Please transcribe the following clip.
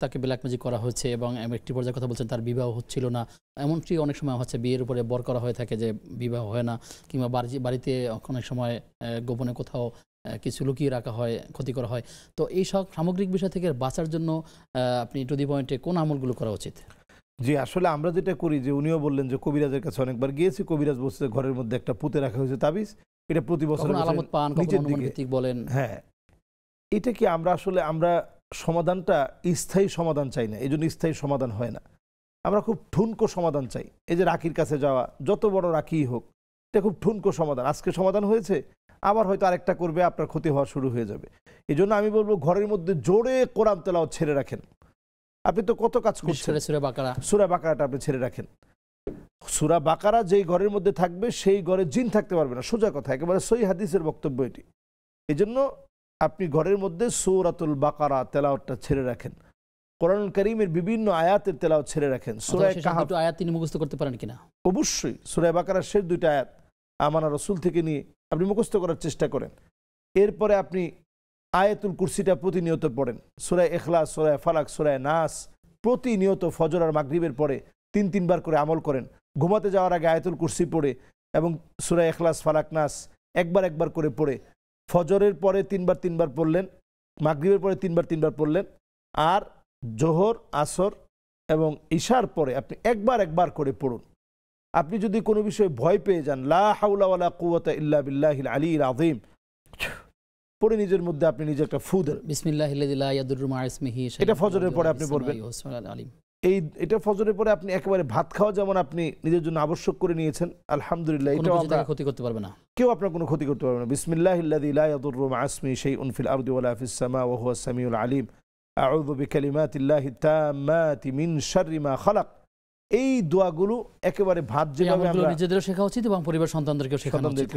তাকে black magic করা হয়েছে এবং একটি পর্যায়ের কথা বলছেন তার বিবাহ হচ্ছিল না, এমনকি অনেক সময় হচ্ছে বিয়ের উপরে বর করা হয়ে থাকে যে বিবাহ হয় না, কিংবা বাড়িতে অনেক সময় গোপনে কোথাও কিছু লুকিয়ে রাখা হয়, ক্ষতি করা হয়। তো এই সব সামগ্রিক বিষয় থেকে বাঁচার জন্য আপনি টু দি পয়েন্টে কোন আমলগুলো করা উচিত? জি, আসলে আমরা যেটা করি যে উনিও বললেন যে কবিরাজের কাছে অনেকবার গিয়েছি, কবিরাজ বলছে ঘরের মধ্যে একটা পুঁতে রাখা হয়েছে তাবিজ, এটা প্রতি বছর আলামত পান, নিচের অনুমান দিকে ভিত্তিক বলেন। হ্যাঁ, এটা কি আমরা সমাধানটা স্থায়ী সমাধান চাই না, এই জন্য স্থায়ী সমাধান হয় না। আমরা খুব ঠুনকো সমাধান চাই। এই যে রাখির কাছে যাওয়া, যত বড় রাখি হোক, এটা খুব ঠুনকো সমাধান। আজকে সমাধান হয়েছে, আবার হয়তো আরেকটা করবে, আপনার ক্ষতি হওয়া শুরু হয়ে যাবে। এই জন্য আমি বলবো ঘরের মধ্যে জোরে কোরআন তেলাওয়াত ছেড়ে রাখেন। আপনি তো কত কাজ করছেন, সূরা বাকারাটা আপনি ছেড়ে রাখেন। সূরা বাকারা যেই ঘরের মধ্যে থাকবে সেই ঘরে জিন থাকতে পারবে না, সোজা কথা, একেবারে সহিহ হাদিসের বক্তব্য এটি। এই জন্য আপনি ঘরের মধ্যে সূরাতুল বাকারা তেলাওয়াতটা ছেড়ে রাখেন, কোরআনুল কারীমের বিভিন্ন আয়াতের তেলাওয়াত ছেড়ে রাখেন। সূরা কাহফ আয়াত তিনি মুখস্থ করতে পারেন কিনা? অবশ্যই সূরা বাকারার শেষ দুইটা আয়াত আমানা রাসূল থেকে নিয়ে আপনি মুখস্থ করার চেষ্টা করেন। এরপরে আপনি আয়াতুল কুরসিটা প্রতিনিয়ত পড়েন, সূরা ইখলাস, সূরা ফালাক, সূরা নাস প্রতিনিয়ত ফজর আর মাগরিবের পরে ৩ বার করে আমল করেন। ঘুমাতে যাওয়ার আগে আয়াতুল কুরসি পড়ে এবং সূরা ইখলাস, ফালাক, নাস একবার করে পড়ে, ফজরের পরে ৩ বার পড়লেন, মাগরিবের পরে ৩ বার পড়লেন, আর জোহর, আসর এবং ইশার পরে আপনি একবার করে পড়ুন। আপনি যদি কোনো বিষয়ে ভয় পেয়ে যান, লা হাওলা ওয়ালা কুওয়াতা ইল্লা বিল্লাহিল আলিয়্যিল আযীম পরে নিজের মধ্যে আপনি নিজে একটা ফু দেন, বিসমিল্লাহিল্লাযী লা ইয়াদুররু মা ইসমিহি শাইউন, এটা ফজরের পরে আপনি পড়বেন। এটা ফজরের পরে আপনি একেবারে ভাত খাওয়া যেমন আপনি নিজের জন্য আবশ্যক করে নিয়েছেন, আলহামদুলিল্লাহ, এটাও আপনার ক্ষতি করতে পারবে না, কেউ আপনার কোনো ক্ষতি করতে পারবে না। বিসমিল্লাহিল্লাযী লা ইয়াদুররু মা ইসমিহি শাইউন ফিল আরদি ওয়ালা ফিস সামা ওয়া হুয়াস সামিউল আলিম, আউযু বিকালিমাতিল্লাহি তাম্মাতি মিন শাররি মা খালাক। এই দোয়াগুলো একেবারে ভাত যেভাবে আমরা নিজেদেরও শেখা উচিত এবং পরিবার সন্তানদেরকেও শেখানো উচিত।